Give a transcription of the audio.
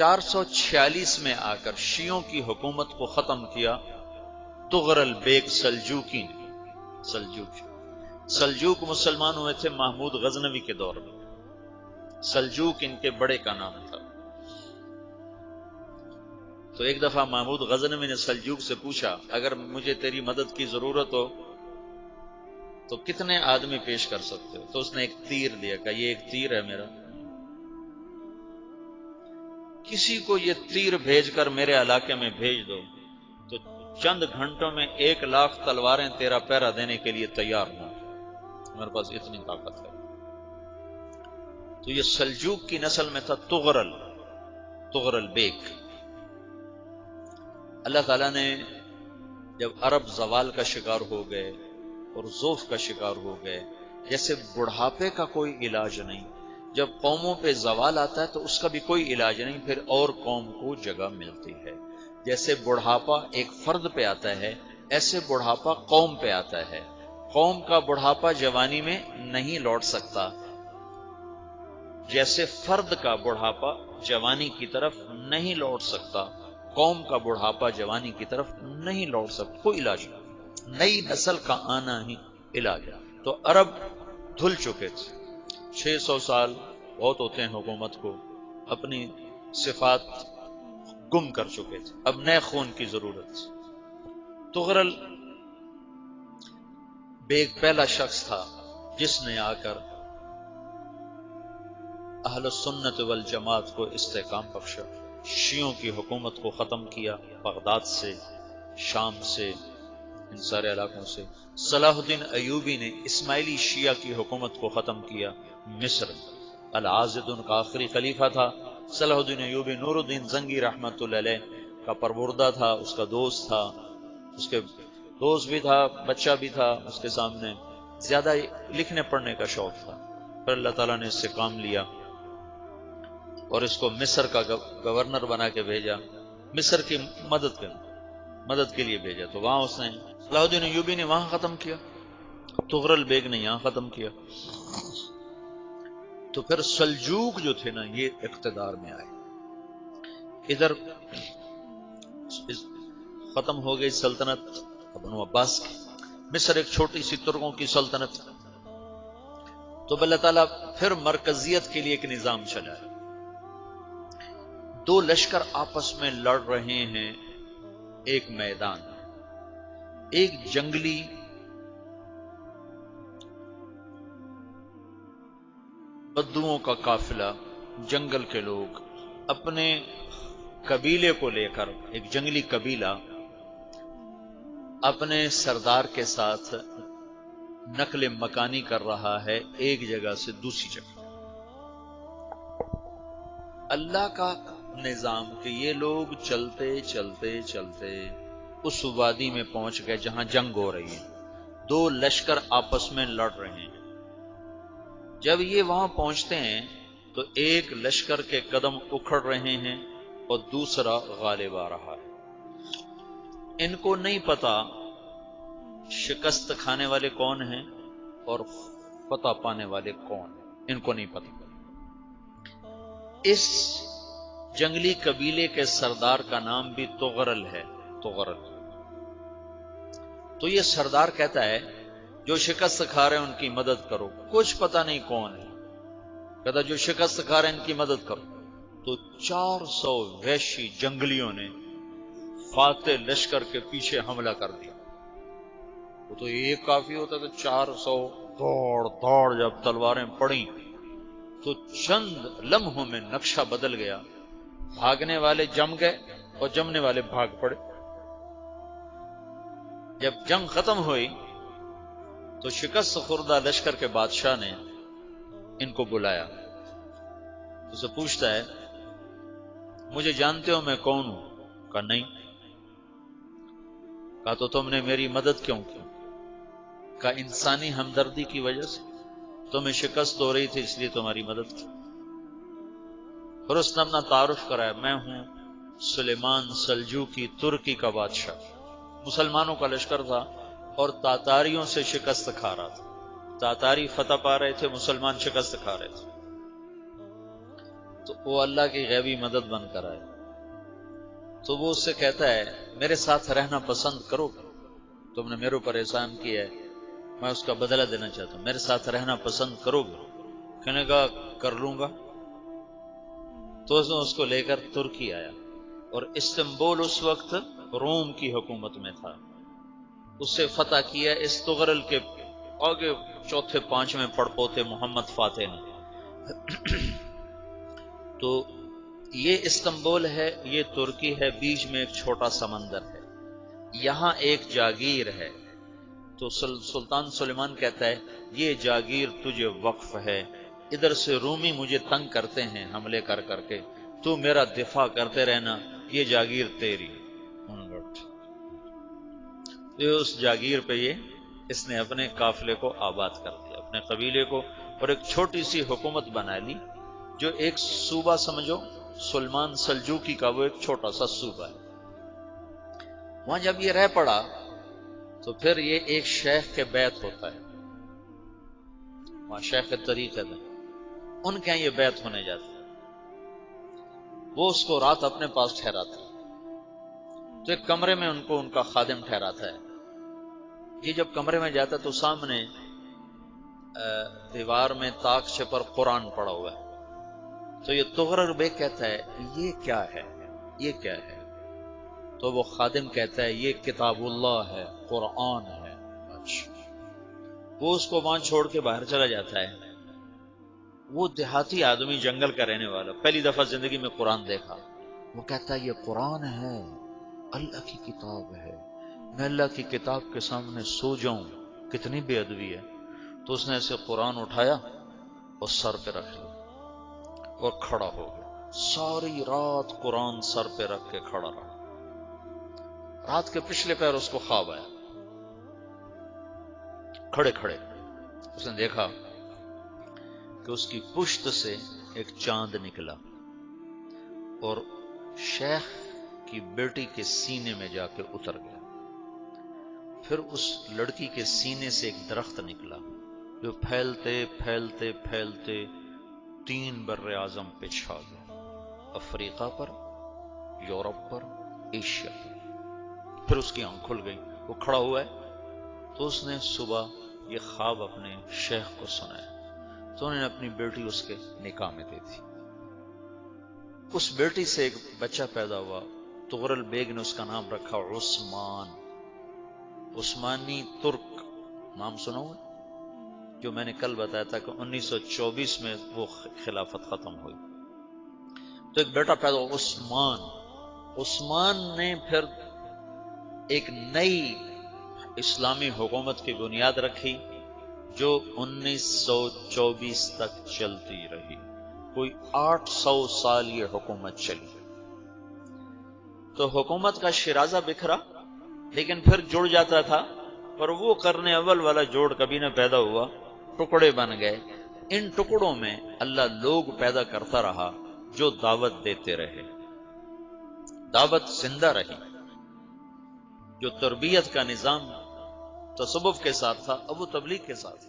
446 میں آ کر شیعوں کی حکومت کو ختم کیا تغرل بیگ سلجوکی نے۔ سلجوک مسلمان ہوئے تھے محمود غزنوی کے دور میں، سلجوک ان کے بڑے کا نام تھا۔ تو ایک دفعہ محمود غزنوی نے سلجوک سے پوچھا اگر مجھے تیری مدد کی ضرورت ہو تو کتنے آدمی پیش کر سکتے ہو؟ تو اس نے ایک تیر دیا، کہا یہ ایک تیر ہے میرا، کسی کو یہ تیر بھیج کر میرے علاقے میں بھیج دو تو چند گھنٹوں میں 1,00,000 تلواریں تیرا پہرا دینے کے لیے تیار ہوں، میرے پاس اتنی طاقت ہے۔ تو یہ سلجوک کی نسل میں تھا تغرل بیگ۔ اللہ تعالیٰ نے جب عرب زوال کا شکار ہو گئے اور ضعف کا شکار ہو گئے، جیسے بڑھاپے کا کوئی علاج نہیں، جب قوموں پہ زوال آتا ہے تو اس کا بھی کوئی علاج نہیں، پھر اور قوم کو جگہ ملتی ہے۔ جیسے بڑھاپا ایک فرد پہ آتا ہے، ایسے بڑھاپا قوم پہ آتا ہے۔ قوم کا بڑھاپا جوانی میں نہیں لوٹ سکتا، جیسے فرد کا بڑھاپا جوانی کی طرف نہیں لوٹ سکتا، قوم کا بڑھاپا جوانی کی طرف نہیں لوٹ سکتا، کوئی علاج نہیں، نئی نسل کا آنا ہی علاج ہے۔ تو عرب دھل چکے تھے، 600 سال بہت ہوتے ہیں حکومت کو، اپنی صفات گم کر چکے تھے، اب نئے خون کی ضرورت تھی۔ تغرل بیگ پہلا شخص تھا جس نے آ کر اہل سنت والجماعت کو استحکام بخشا، شیعوں کی حکومت کو ختم کیا، بغداد سے، شام سے، ان سارے علاقوں سے۔ صلاح الدین ایوبی نے اسماعیلی شیعہ کی حکومت کو ختم کیا، مصر۔ العاضد ان کا آخری خلیفہ تھا صلاح الدین ایوبی، نور الدین زنگی رحمت اللہ علیہ کا پروردہ تھا، اس کا دوست تھا، اس کے دوست بھی تھا، بچہ بھی تھا اس کے سامنے، زیادہ لکھنے پڑھنے کا شوق تھا۔ پھر اللہ تعالیٰ نے اس سے کام لیا اور اس کو مصر کا گورنر بنا کے بھیجا، مصر کی مدد کے لیے بھیجا۔ تو وہاں اس نے صلاح الدین ایوبی نے وہاں ختم کیا، تغرل بیگ نے یہاں ختم کیا۔ تو پھر سلجوک جو تھے نا یہ اقتدار میں آئے، ادھر ختم ہو گئی سلطنت بنو عباس کی، مصر ایک چھوٹی سی ترکوں کی سلطنت۔ تو اللہ تعالیٰ پھر مرکزیت کے لیے ایک نظام چلایا، دو لشکر آپس میں لڑ رہے ہیں ایک میدان، ایک جنگلی بدوؤں کا قافلہ، جنگل کے لوگ اپنے قبیلے کو لے کر، ایک جنگلی قبیلہ اپنے سردار کے ساتھ نقل مکانی کر رہا ہے ایک جگہ سے دوسری جگہ۔ اللہ کا نظام کہ یہ لوگ چلتے چلتے چلتے اس وادی میں پہنچ گئے جہاں جنگ ہو رہی ہے، دو لشکر آپس میں لڑ رہے ہیں۔ جب یہ وہاں پہنچتے ہیں تو ایک لشکر کے قدم اکھڑ رہے ہیں اور دوسرا غالب آ رہا ہے۔ ان کو نہیں پتا شکست کھانے والے کون ہیں اور فتح پانے والے کون ہیں، ان کو نہیں پتا۔ اس جنگلی قبیلے کے سردار کا نام بھی تغرل ہے، تغرل۔ تو یہ سردار کہتا ہے جو شکست کھا رہے ہیں ان کی مدد کرو، کچھ پتہ نہیں کون ہے، کہتا جو شکست کھا رہے ہیں ان کی مدد کرو۔ تو 400 وحشی جنگلیوں نے فاتح لشکر کے پیچھے حملہ کر دیا۔ وہ تو ایک کافی ہوتا تو 400 دوڑ جب تلواریں پڑیں تو چند لمحوں میں نقشہ بدل گیا، بھاگنے والے جم گئے اور جمنے والے بھاگ پڑے۔ جب جنگ ختم ہوئی تو شکست خوردہ لشکر کے بادشاہ نے ان کو بلایا، اسے پوچھتا ہے مجھے جانتے ہو میں کون ہوں؟ کہا نہیں۔ کہا تو تم نے میری مدد کیوں کی؟ کہا انسانی ہمدردی کی وجہ سے، تمہیں شکست ہو رہی تھی اس لیے تمہاری مدد کی۔ پھر اس نے اپنا تعارف کرایا، میں ہوں سلیمان سلجوکی، ترکی کا بادشاہ، مسلمانوں کا لشکر تھا اور تاتاریوں سے شکست کھا رہا تھا، تاتاری فتح پا رہے تھے، مسلمان شکست کھا رہے تھے۔ تو وہ اللہ کی غیبی مدد بن کر آئے، تو وہ اس سے کہتا ہے میرے ساتھ رہنا پسند کرو گے؟ تم نے میرے اوپر احسان کیا ہے، میں اس کا بدلہ دینا چاہتا ہوں، میرے ساتھ رہنا پسند کرو گے؟ کہنے کا کر لوں گا۔ تو اس کو لے کر ترکی آیا، اور استنبول اس وقت روم کی حکومت میں تھا، اس سے فتح کیا اس تغرل کے آگے چوتھے پانچویں پڑپوتے محمد فاتح نے۔ تو یہ استنبول ہے، یہ ترکی ہے، بیچ میں ایک چھوٹا سمندر ہے، یہاں ایک جاگیر ہے۔ تو سلطان سلیمان کہتا ہے یہ جاگیر تجھے وقف ہے، ادھر سے رومی مجھے تنگ کرتے ہیں حملے کر کر کے، تو میرا دفاع کرتے رہنا، یہ جاگیر تیری۔ اس جاگیر پہ اس نے اپنے قافلے کو آباد کر دیا، اپنے قبیلے کو، اور ایک چھوٹی سی حکومت بنا لی، جو ایک صوبہ سمجھو سلمان سلجوقی کا، وہ ایک چھوٹا سا صوبہ ہے۔ وہاں جب یہ رہ پڑا تو پھر یہ ایک شیخ کے بیت ہوتا ہے، وہاں شیخ طریقت ہے، ان کے یہاں یہ بیت ہونے جاتا ہے، وہ اس کو رات اپنے پاس ٹھہراتا ہے، تو ایک کمرے میں ان کو ان کا خادم ٹھہراتا ہے۔ یہ جب کمرے میں جاتا ہے تو سامنے دیوار میں تاکچے پر قرآن پڑا ہوا ہے، تو یہ تغرل بیگ کہتا ہے یہ کیا ہے، یہ کیا ہے؟ تو وہ خادم کہتا ہے یہ کتاب اللہ ہے، قرآن ہے۔ وہ اس کو وہاں چھوڑ کے باہر چلا جاتا ہے۔ وہ دیہاتی آدمی، جنگل کا رہنے والا، پہلی دفعہ زندگی میں قرآن دیکھا، وہ کہتا ہے یہ قرآن ہے، اللہ کی کتاب ہے، میں اللہ کی کتاب کے سامنے سو جاؤں، کتنی بے ادبی ہے۔ تو اس نے ایسے قرآن اٹھایا اور سر پہ رکھ لیا اور کھڑا ہو گیا، ساری رات قرآن سر پہ رکھ کے کھڑا رہا۔ رات کے پچھلے پہر اس کو خواب آیا، کھڑے کھڑے اس نے دیکھا کہ اس کی پشت سے ایک چاند نکلا اور شیخ کی بیٹی کے سینے میں جا کے اتر گیا۔ پھر اس لڑکی کے سینے سے ایک درخت نکلا جو پھیلتے پھیلتے پھیلتے 3 بر اعظم پہ چھا گیا، افریقہ پر، یورپ پر، ایشیا پر۔ پھر اس کی آنکھ کھل گئی، وہ کھڑا ہوا ہے، تو اس نے صبح یہ خواب اپنے شیخ کو سنایا، تو انہوں نے اپنی بیٹی اس کے نکاح میں دے دی۔ اس بیٹی سے ایک بچہ پیدا ہوا، تغرل بیگ نے اس کا نام رکھا عثمان، عثمانی ترک نام سنا ہوا، جو میں نے کل بتایا تھا کہ 1924 میں وہ خلافت ختم ہوئی۔ تو ایک بیٹا پیدا ہوا عثمان۔ عثمان نے پھر ایک نئی اسلامی حکومت کی بنیاد رکھی جو 1924 تک چلتی رہی، کوئی 800 سال یہ حکومت چلی۔ تو حکومت کا شرازہ بکھرا، لیکن پھر جڑ جاتا تھا، اور وہ قرن اول والا جوڑ کبھی نہ پیدا ہوا، ٹکڑے بن گئے۔ ان ٹکڑوں میں اللہ لوگ پیدا کرتا رہا جو دعوت دیتے رہے، دعوت زندہ رہی۔ جو تربیت کا نظام تصوف کے ساتھ تھا، اب وہ تبلیغ کے ساتھ۔